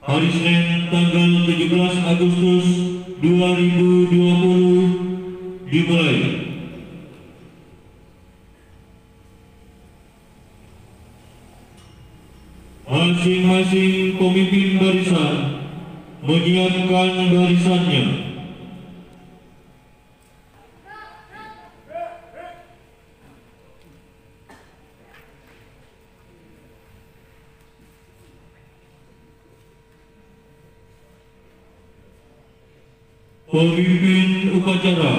hari Senin tanggal 17 Agustus 2020 dimulai. Masing-masing pemimpin barisan menyiapkan barisannya. Pemimpin upacara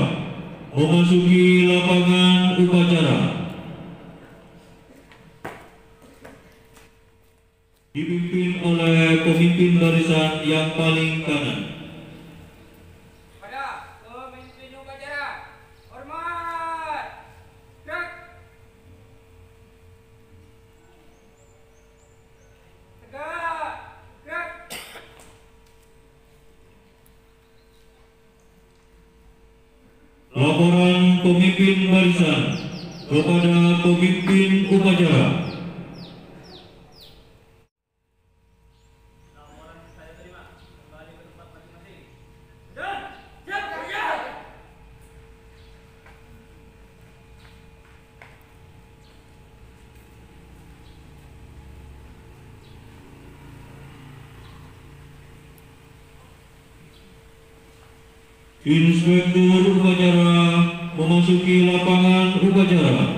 memasuki lapangan upacara. Dipimpin oleh pemimpin barisan yang paling kanan. Pada pemimpin upacara, hormat. Gerak. Tegak. Gerak. Laporan pemimpin barisan kepada pemimpin upacara. Inspektur upacara memasuki lapangan upacara.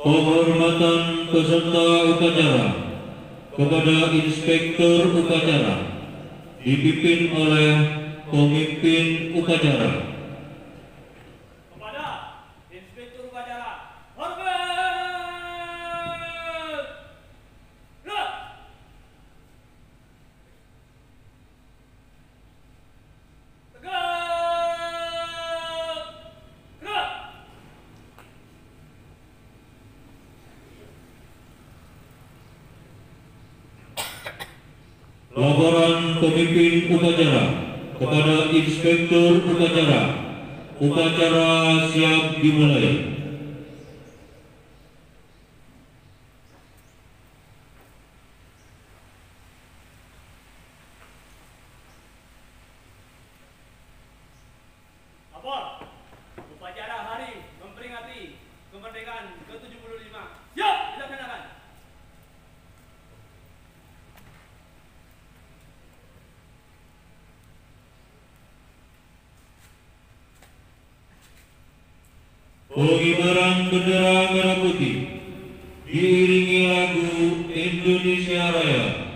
Penghormatan peserta upacara kepada inspektur upacara dipimpin oleh pemimpin upacara. Kepada inspektur upacara, hormat. Gerak. Tegak. Gerak. Laporan pemimpin upacara kepada inspektur upacara. Upacara siap dimulai. Lapor. Upacara hari memperingati kemerdekaan ke-75. Siap dilaksanakan. Pengibaran bendera merah putih diiringi lagu Indonesia Raya.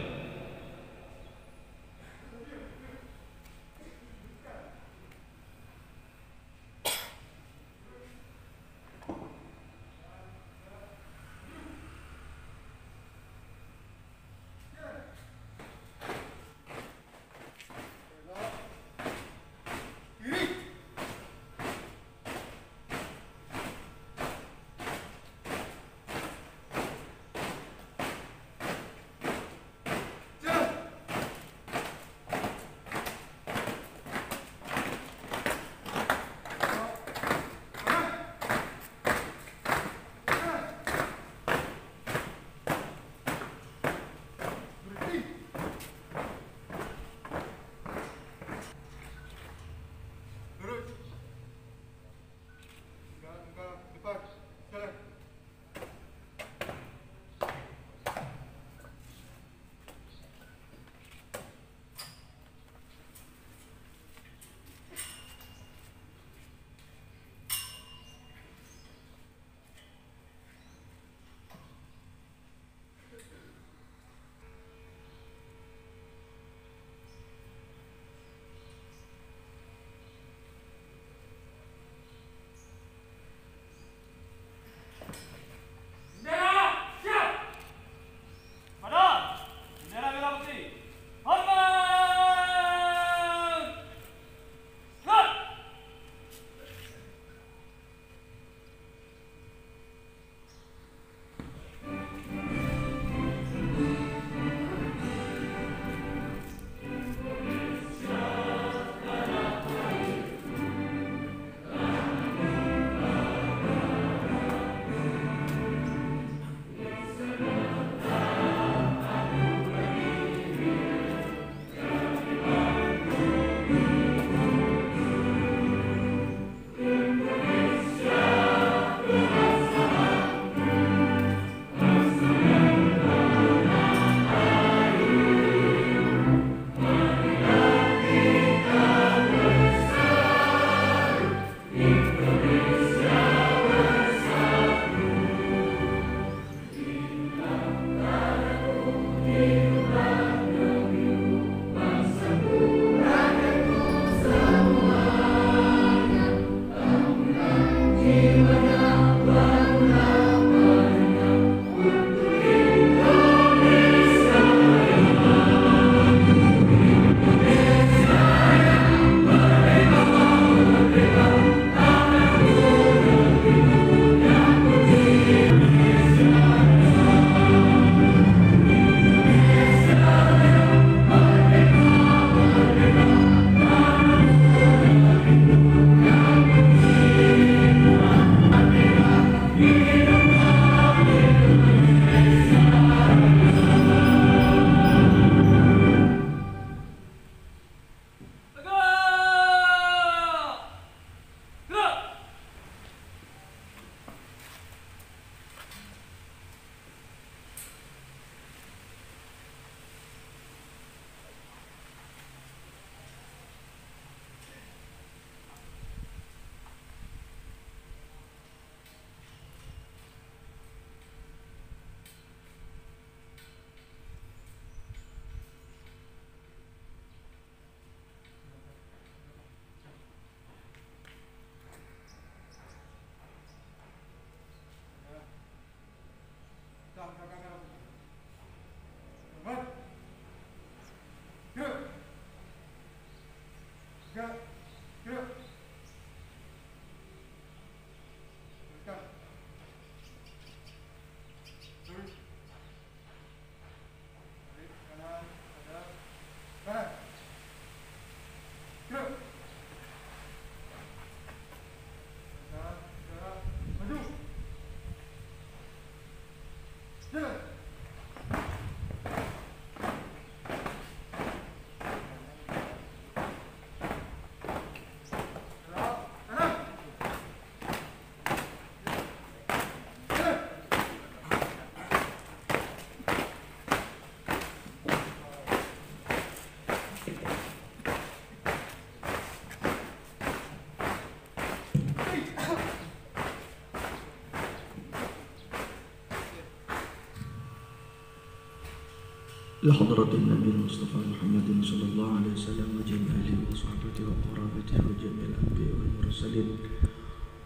لحضرة النبي المصطفى محمد صلى الله عليه وسلم وجميع آله وصحبه وقرابته وجميع الأنبياء والمرسلين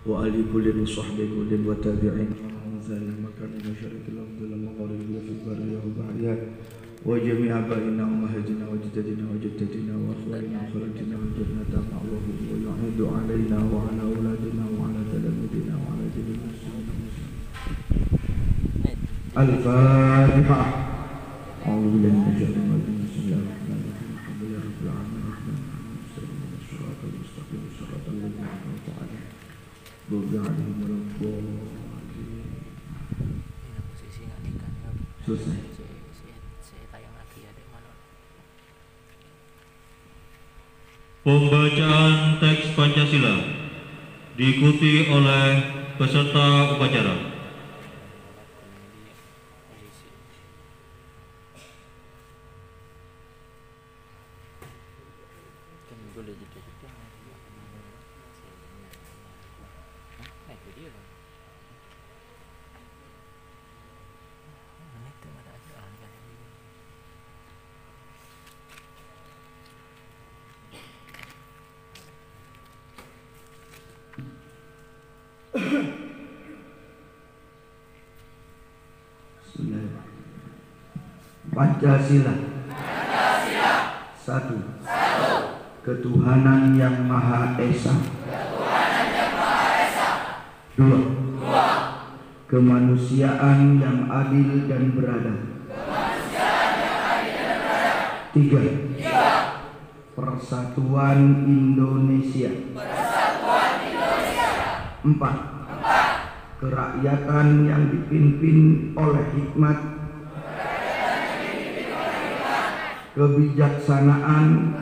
وآل كل وصحب كل وتابعين ومن ذلك مكان مشارق الأرض والمغارب وفي البر والبحر وجميع آبائنا وأمهاتنا وجدتنا وجدتنا وأخواننا وخالتنا والجنة معهم ويعيد علينا وعلى أولادنا وعلى تلاميذنا وعلى جميع المسلمين. الفاتحة. أعوذ بالله من الشيطان الرجيم. بسم الله الرحمن الرحيم. الحمد لله رب العالمين الرحمن الرحيم الصراط المستقيم صراط الذين أنعمت عليهم غير عليهم ولا الضالين. Selesai. Pembacaan teks Pancasila diikuti oleh peserta upacara. Pancasila. Satu. Ketuhanan yang Maha Esa. Dua. Kemanusiaan yang adil dan beradab. Tiga. Persatuan Indonesia. Empat. Kerakyatan yang dipimpin oleh hikmat, kebijaksanaan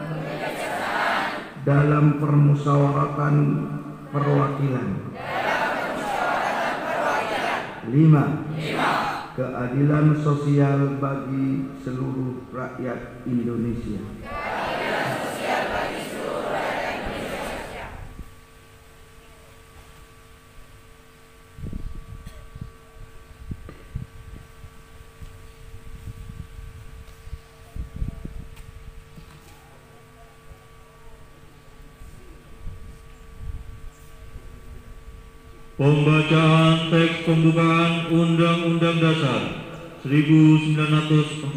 dalam permusyawaratan perwakilan. 5. Keadilan sosial bagi seluruh rakyat Indonesia. Pembacaan teks pembukaan Undang-Undang Dasar 1945.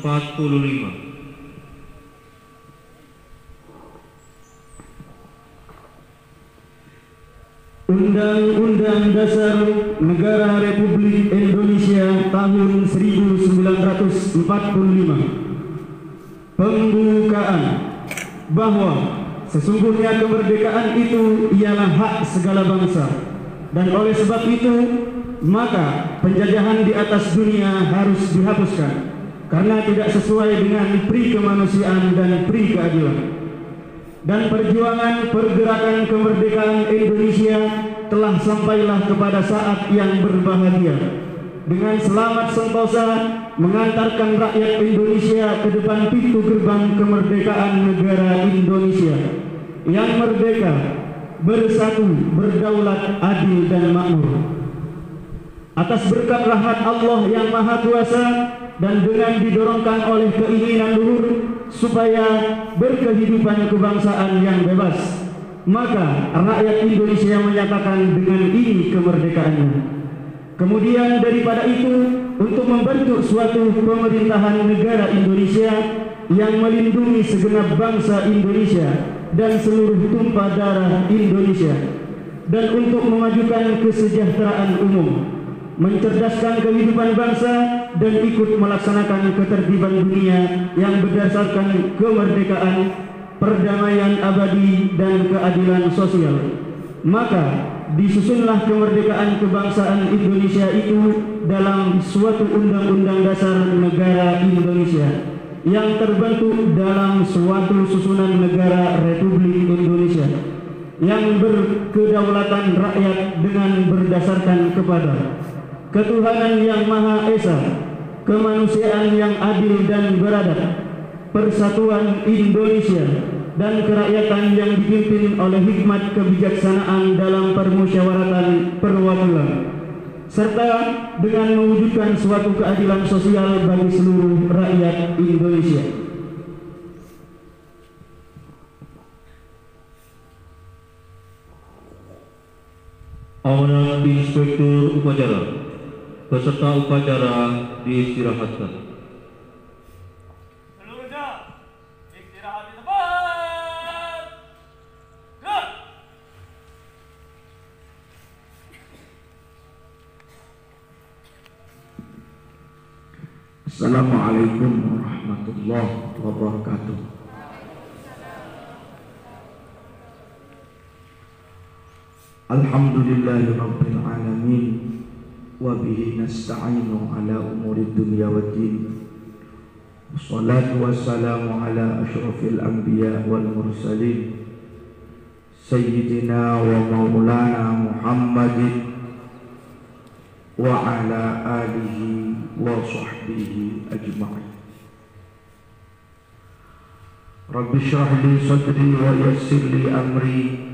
Undang-Undang Dasar Negara Republik Indonesia tahun 1945. Pembukaan. Bahwa sesungguhnya kemerdekaan itu ialah hak segala bangsa, dan oleh sebab itu maka penjajahan di atas dunia harus dihapuskan karena tidak sesuai dengan pri kemanusiaan dan pri keadilan. Dan perjuangan pergerakan kemerdekaan Indonesia telah sampailah kepada saat yang berbahagia, dengan selamat sentosa mengantarkan rakyat Indonesia ke depan pintu gerbang kemerdekaan negara Indonesia yang merdeka, bersatu, berdaulat, adil dan makmur. Atas berkat rahmat Allah yang Maha Kuasa dan dengan didorongkan oleh keinginan luhur supaya berkehidupan kebangsaan yang bebas, maka rakyat Indonesia menyatakan dengan ini kemerdekaannya. Kemudian daripada itu, untuk membentuk suatu pemerintahan negara Indonesia yang melindungi segenap bangsa Indonesia dan seluruh tumpah darah Indonesia, dan untuk memajukan kesejahteraan umum, mencerdaskan kehidupan bangsa dan ikut melaksanakan ketertiban dunia yang berdasarkan kemerdekaan, perdamaian abadi dan keadilan sosial. Maka disusunlah kemerdekaan kebangsaan Indonesia itu dalam suatu undang-undang dasar negara Indonesia yang terbentuk dalam suatu susunan negara Republik Indonesia yang berkedaulatan rakyat dengan berdasarkan kepada ketuhanan yang Maha Esa, kemanusiaan yang adil dan beradab, persatuan Indonesia, dan kerakyatan yang dipimpin oleh hikmat kebijaksanaan dalam permusyawaratan perwakilan, serta dengan mewujudkan suatu keadilan sosial bagi seluruh rakyat Indonesia. Amanat Inspektur Upacara. Peserta upacara diistirahatkan. Seluruhnya istirahat di tempat. Gerak. Assalamualaikum warahmatullahi wabarakatuh. Alhamdulillahi rabbil alamin, wa bihi nasta'inu ala umuri dunya waddin. Wassalatu wassalamu ala asyrafil anbiya wal mursalin, sayyidina wa maulana Muhammadin wa ala alihi wa sahbihi ajma'in. Rabbi shrah li sadri wa yassir li amri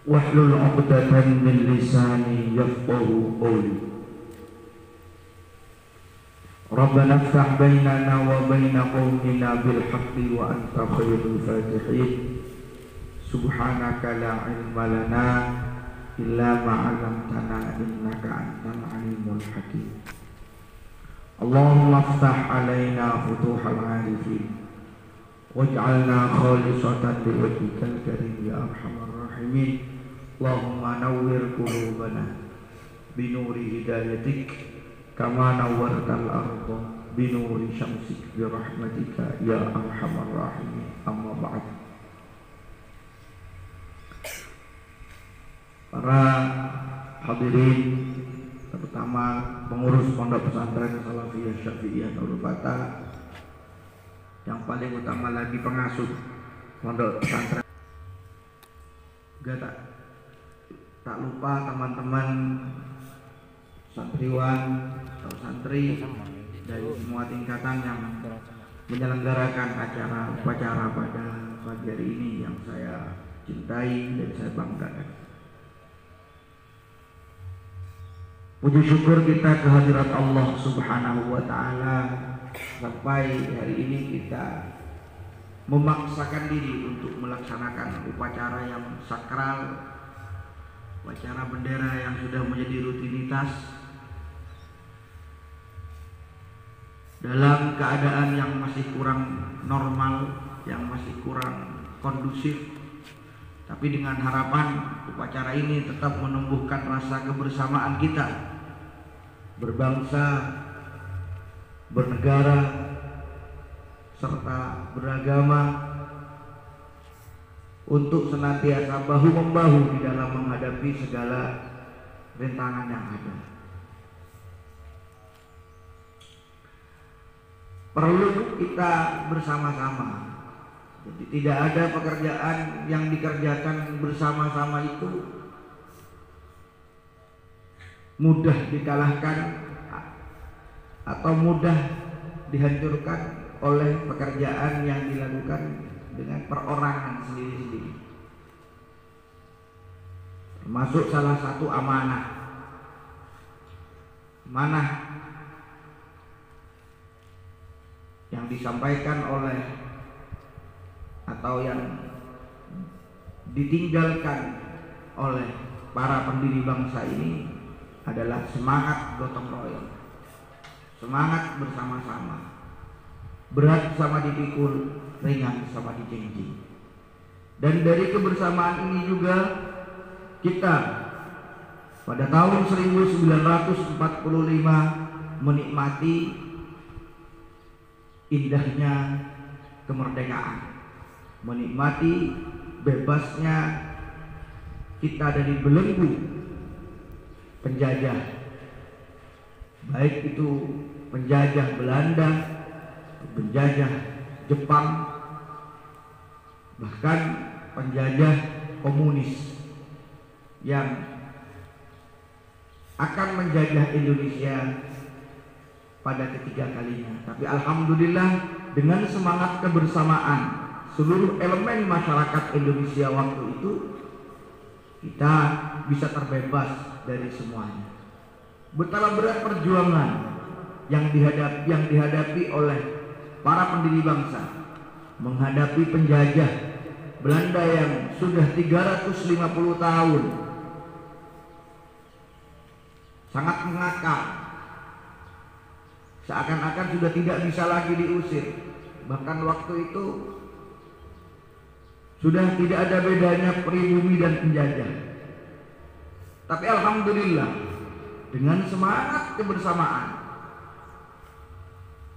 wahlul 'uqdatan min lisani yafqahu qawli. Rabbana iftah bainana wa baina qaumina bil haqqi wa anta khairul fatihin. Subhanaka la ilma lana illa ma 'allamtana innaka antal alimul hakim. Allahumma iftah alaina futuhal 'arifin waj'alna khalisatan liwajhikal karim ya arhamar rahimin. Allahumma nawwir qulubana binuri hidayatik kama nawwartal arda binuri syamsik birahmatika ya arhamar rahimin. Amma ba'd. Para hadirin, terutama pengurus Pondok Pesantren Salafiyah Syafi'iyah Nurul Fatah, yang paling utama lagi pengasuh Pondok Pesantren. Juga tak lupa teman-teman santriwan atau santri dari semua tingkatan yang menyelenggarakan acara upacara pada pagi hari ini yang saya cintai dan saya banggakan. Puji syukur kita kehadirat Allah Subhanahu wa Ta'ala, sampai hari ini kita memaksakan diri untuk melaksanakan upacara yang sakral upacara bendera yang sudah menjadi rutinitas dalam keadaan yang masih kurang normal, yang masih kurang kondusif, tapi dengan harapan upacara ini tetap menumbuhkan rasa kebersamaan kita berbangsa, bernegara, serta beragama, untuk senantiasa bahu-membahu di dalam menghadapi segala rintangan yang ada. Perlu kita bersama-sama. Jadi tidak ada pekerjaan yang dikerjakan bersama-sama itu mudah dikalahkan atau mudah dihancurkan oleh pekerjaan yang dilakukan dengan perorangan sendiri-sendiri. Termasuk salah satu amanah. Amanah yang disampaikan oleh atau yang ditinggalkan oleh para pendiri bangsa ini adalah semangat gotong royong, semangat bersama-sama, berat sama dipikul, ringan sama dijinjing. Dan dari kebersamaan ini juga kita pada tahun 1945 menikmati indahnya kemerdekaan, menikmati bebasnya kita dari belenggu penjajah, baik itu penjajah Belanda, penjajah Jepang, bahkan penjajah komunis yang akan menjajah Indonesia pada ketiga kalinya. Tapi alhamdulillah dengan semangat kebersamaan seluruh elemen masyarakat Indonesia waktu itu, kita bisa terbebas dari semuanya. Betapa berat perjuangan yang dihadapi oleh para pendiri bangsa menghadapi penjajah Belanda yang sudah 350 tahun sangat mengakar, seakan-akan sudah tidak bisa lagi diusir. Bahkan waktu itu sudah tidak ada bedanya pribumi dan penjajah. Tapi alhamdulillah dengan semangat kebersamaan,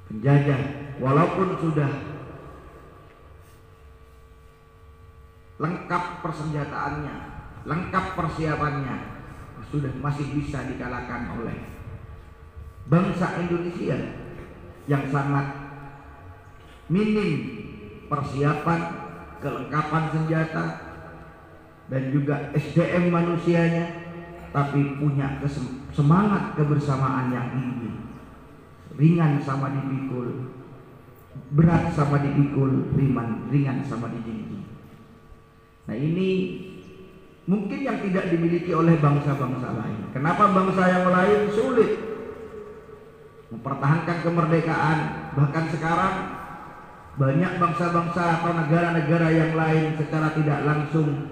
penjajah walaupun sudah lengkap persenjataannya, lengkap persiapannya, sudah masih bisa dikalahkan oleh bangsa Indonesia yang sangat minim persiapan, kelengkapan senjata dan juga SDM manusianya, tapi punya semangat kebersamaan yang tinggi. Ringan sama dipikul, berat sama dipikul, ringan sama dijinjing. Nah ini mungkin yang tidak dimiliki oleh bangsa-bangsa lain. Kenapa bangsa yang lain sulit mempertahankan kemerdekaan? Bahkan sekarang banyak bangsa-bangsa atau negara-negara yang lain secara tidak langsung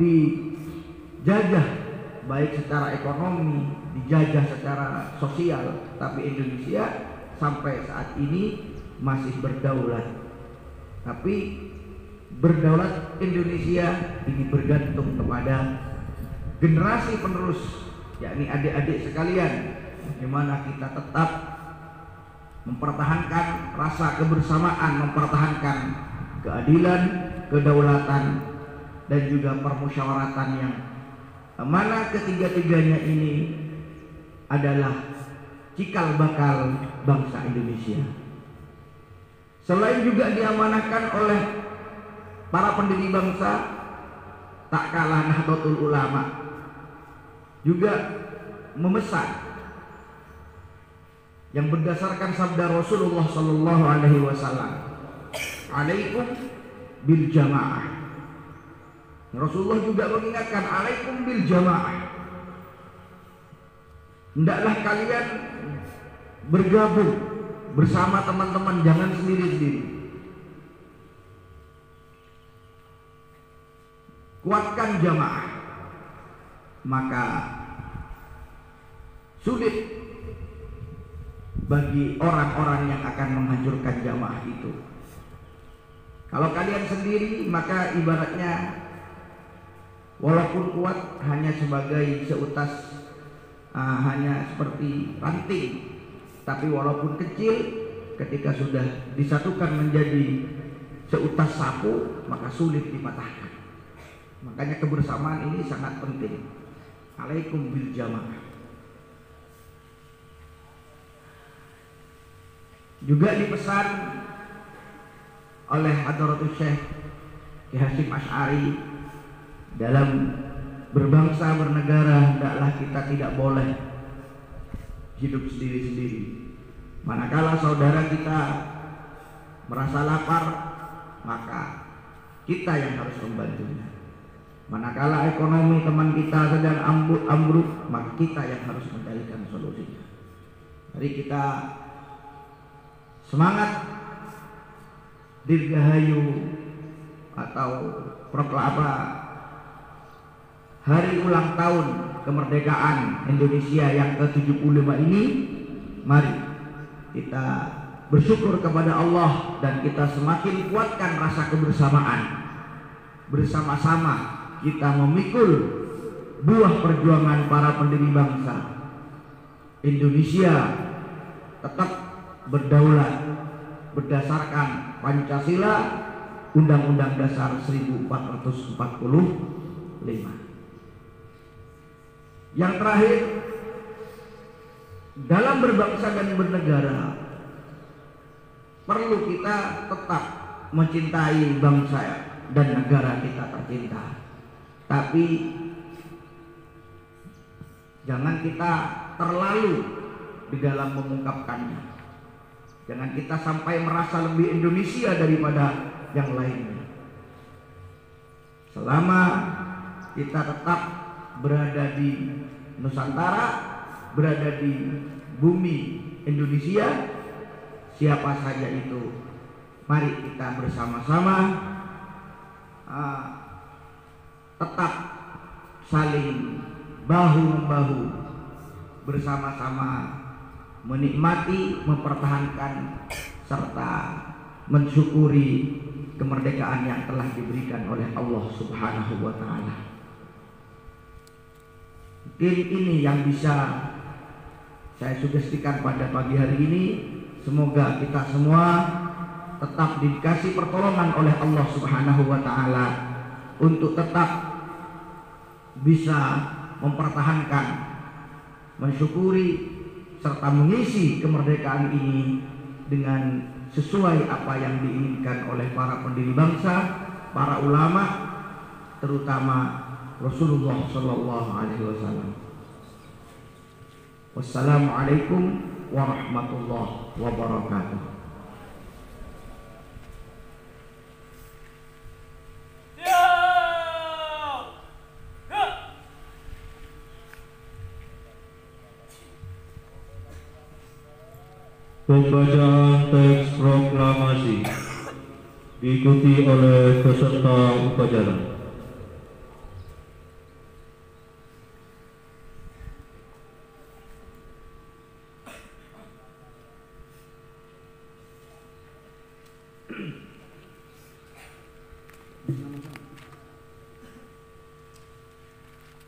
dijajah, baik secara ekonomi, dijajah secara sosial, tapi Indonesia sampai saat ini masih berdaulat. Tapi berdaulat Indonesia ini bergantung kepada generasi penerus, yakni adik-adik sekalian, bagaimana kita tetap mempertahankan rasa kebersamaan, mempertahankan keadilan, kedaulatan, dan juga permusyawaratan yang mana ketiga-tiganya ini adalah cikal bakal bangsa Indonesia. Selain juga diamanahkan oleh para pendiri bangsa, tak kalah Nahdlatul Ulama juga memesan yang berdasarkan sabda Rasulullah Sallallahu Alaihi Wasallam, "Alaikum bil jamaah." Rasulullah juga mengingatkan, "Alaikum bil jamaah." Hendaklah kalian bergabung bersama teman-teman, jangan sendiri-sendiri. Kuatkan jamaah. maka sulit bagi orang-orang yang akan menghancurkan jamaah itu. Kalau kalian sendiri, maka ibaratnya walaupun kuat hanya sebagai seutas, hanya seperti ranting, tapi walaupun kecil, ketika sudah disatukan menjadi seutas sapu, maka sulit dipatahkan. Makanya kebersamaan ini sangat penting. Alaikum bil jamaah. Juga dipesan oleh Hadratus Syekh Ki Hasyim Asy'ari, dalam berbangsa bernegara hendaklah kita tidak boleh hidup sendiri-sendiri. Manakala saudara kita merasa lapar, maka kita yang harus membantunya. Manakala ekonomi teman kita sedang ambruk, maka kita yang harus mencarikan solusinya. Mari kita semangat dirgahayu atau proklama hari ulang tahun kemerdekaan Indonesia yang ke-75 ini. Mari kita bersyukur kepada Allah dan kita semakin kuatkan rasa kebersamaan. Bersama-sama kita memikul buah perjuangan para pendiri bangsa. Indonesia tetap berdaulat berdasarkan Pancasila, Undang-Undang Dasar 1445. Yang terakhir, dalam berbangsa dan bernegara perlu kita tetap mencintai bangsa dan negara kita tercinta. Tapi jangan kita terlalu di dalam mengungkapkannya. Jangan kita sampai merasa lebih Indonesia daripada yang lainnya. Selama kita tetap berada di Nusantara, berada di bumi Indonesia, siapa saja itu, mari kita bersama-sama tetap saling bahu-membahu, bersama-sama menikmati, mempertahankan, serta mensyukuri kemerdekaan yang telah diberikan oleh Allah Subhanahu wa Ta'ala. Mungkin ini yang bisa saya sugestikan pada pagi hari ini. Semoga kita semua tetap dikasih pertolongan oleh Allah Subhanahu wa Ta'ala untuk tetap bisa mempertahankan, mensyukuri, serta mengisi kemerdekaan ini dengan sesuai apa yang diinginkan oleh para pendiri bangsa, para ulama, terutama Rasulullah Sallallahu Alaihi Wasallam. Wassalamualaikum warahmatullahi wabarakatuh. Pembacaan teks proklamasi diikuti oleh peserta upacara.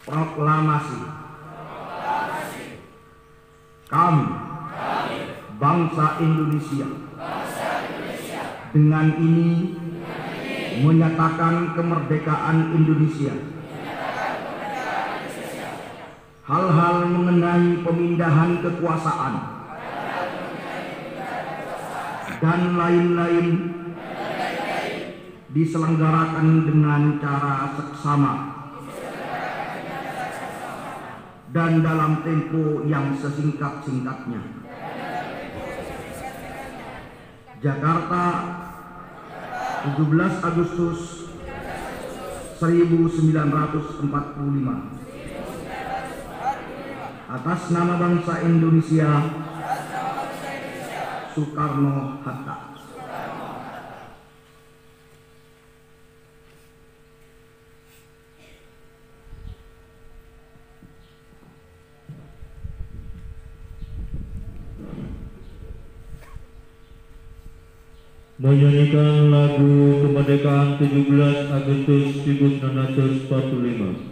Proklamasi. Kami bangsa Indonesia dengan ini menyatakan kemerdekaan Indonesia. Hal-hal mengenai pemindahan kekuasaan dan lain-lain diselenggarakan dengan cara seksama dan dalam tempo yang sesingkat-singkatnya. Jakarta, 17 Agustus 1945. Atas nama bangsa Indonesia, Soekarno-Hatta. menyanyikan lagu kemerdekaan 17 Agustus 1945.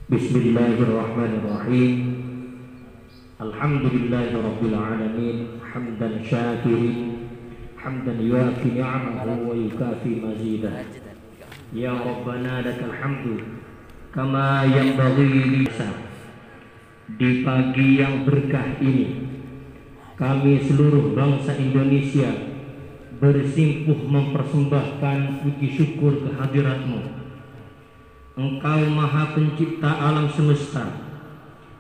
Bismillahirrahmanirrahim. Alhamdulillahirabbil alamin, hamdan syakirin, hamdan yuafi ni'amahu wa yukafi mazidah. Ya Rabbana lakal hamdu kama yanbaghi li. Di pagi yang berkah ini, kami seluruh bangsa Indonesia bersimpuh mempersembahkan puji syukur kehadirat-Mu. Engkau Maha Pencipta alam semesta.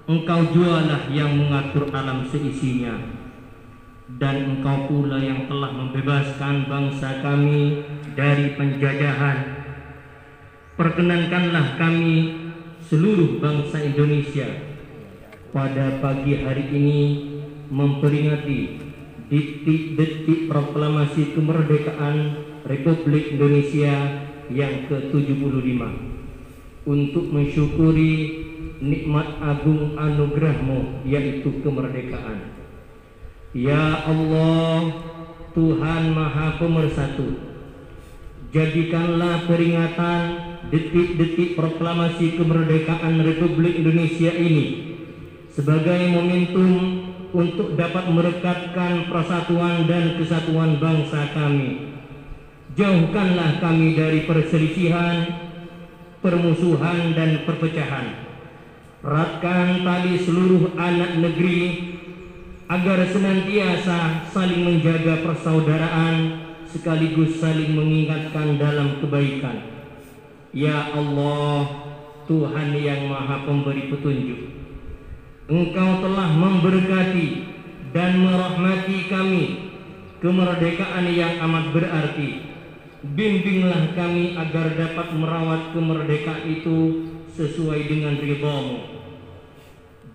Engkau jualah yang mengatur alam seisinya. Dan Engkau pula yang telah membebaskan bangsa kami dari penjajahan. Perkenankanlah kami seluruh bangsa Indonesia pada pagi hari ini memperingati detik-detik proklamasi kemerdekaan Republik Indonesia yang ke-75 untuk mensyukuri nikmat agung anugerah-Mu, yaitu kemerdekaan. Ya Allah, Tuhan Maha Pemersatu, jadikanlah peringatan detik-detik proklamasi kemerdekaan Republik Indonesia ini sebagai momentum untuk dapat merekatkan persatuan dan kesatuan bangsa kami. Jauhkanlah kami dari perselisihan, permusuhan dan perpecahan. Eratkan tali seluruh anak negeri agar senantiasa saling menjaga persaudaraan sekaligus saling mengingatkan dalam kebaikan. Ya Allah, Tuhan yang Maha Pemberi petunjuk, Engkau telah memberkati dan merahmati kami kemerdekaan yang amat berarti. Bimbinglah kami agar dapat merawat kemerdekaan itu sesuai dengan ridha-Mu.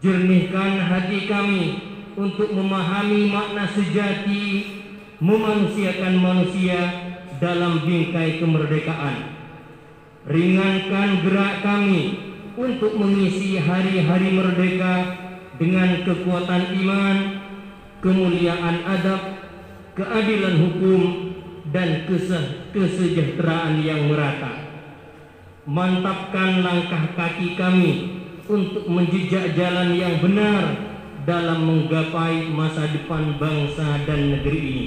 Jernihkan hati kami untuk memahami makna sejati memanusiakan manusia dalam bingkai kemerdekaan. Ringankan gerak kami untuk mengisi hari-hari merdeka dengan kekuatan iman, kemuliaan adab, keadilan hukum, dan kesejahteraan yang merata. Mantapkan langkah kaki kami untuk menjejak jalan yang benar dalam menggapai masa depan bangsa dan negeri ini.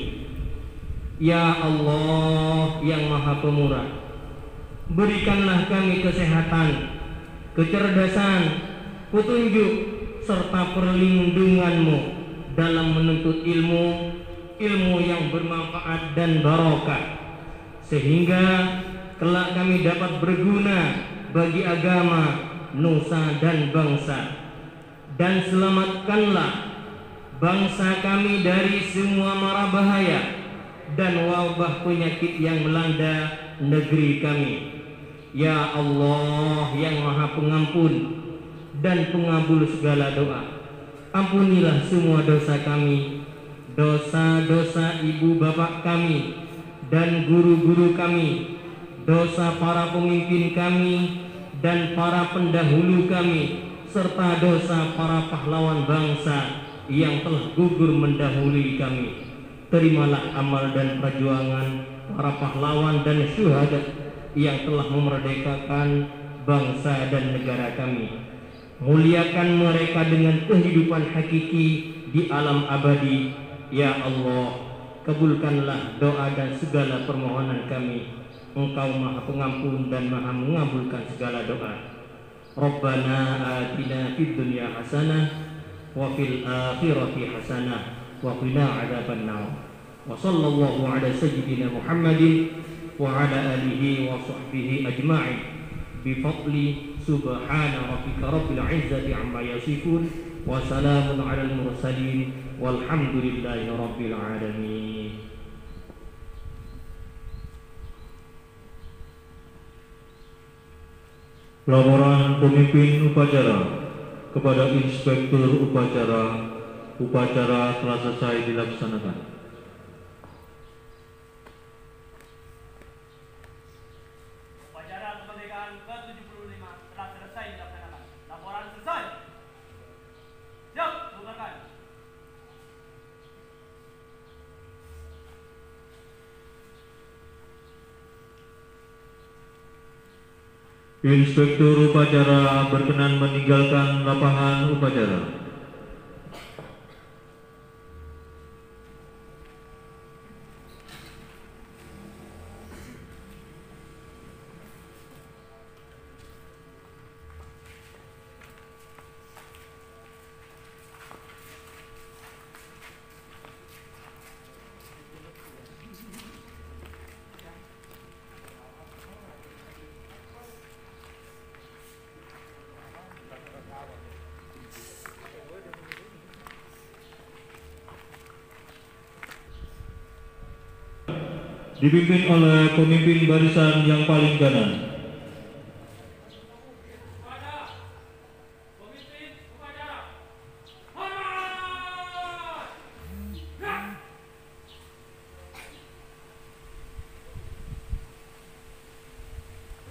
Ya Allah yang Maha Pemurah, berikanlah kami kesehatan, kecerdasan, petunjuk, serta perlindungan-Mu dalam menuntut ilmu yang bermanfaat dan barokah, sehingga kelak kami dapat berguna bagi agama, nusa dan bangsa. Dan selamatkanlah bangsa kami dari semua mara bahaya dan wabah penyakit yang melanda negeri kami. Ya Allah yang Maha Pengampun dan pengabul segala doa, ampunilah semua dosa kami, dosa-dosa ibu bapak kami dan guru-guru kami, dosa para pemimpin kami dan para pendahulu kami, serta dosa para pahlawan bangsa yang telah gugur mendahului kami. Terimalah amal dan perjuangan para pahlawan dan syuhada yang telah memerdekakan bangsa dan negara kami. Muliakan mereka dengan kehidupan hakiki di alam abadi. Ya Allah, kabulkanlah doa dan segala permohonan kami. Engkau Maha Pengampun dan Maha mengabulkan segala doa. Rabbana atina fid dunya hasanah wa fil akhirati hasanah wa qina adzabannar. Wa sallallahu ala sayyidina Muhammadin wa ala alihi wa sahbihi ajma'in bi fadli subhana rabbika rabbil izzati amma yasifun wa salamun alal mursalin walhamdulillahi rabbil alamin. Laporan pemimpin upacara kepada inspektur upacara. Upacara telah selesai dilaksanakan. Upacara kemerdekaan ke-75 telah selesai dilaksanakan. Laporan selesai. Siap, bubarkan. Inspektur upacara berkenan meninggalkan lapangan upacara. Dipimpin oleh pemimpin barisan yang paling kanan. Kepada pemimpin upacara. Hormat! Gerak!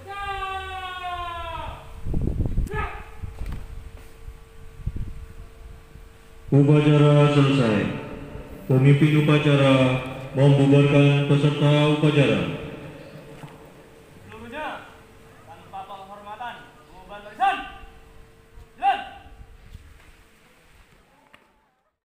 Tegak! Gerak! Upacara selesai. Pemimpin upacara membubarkan peserta upacara.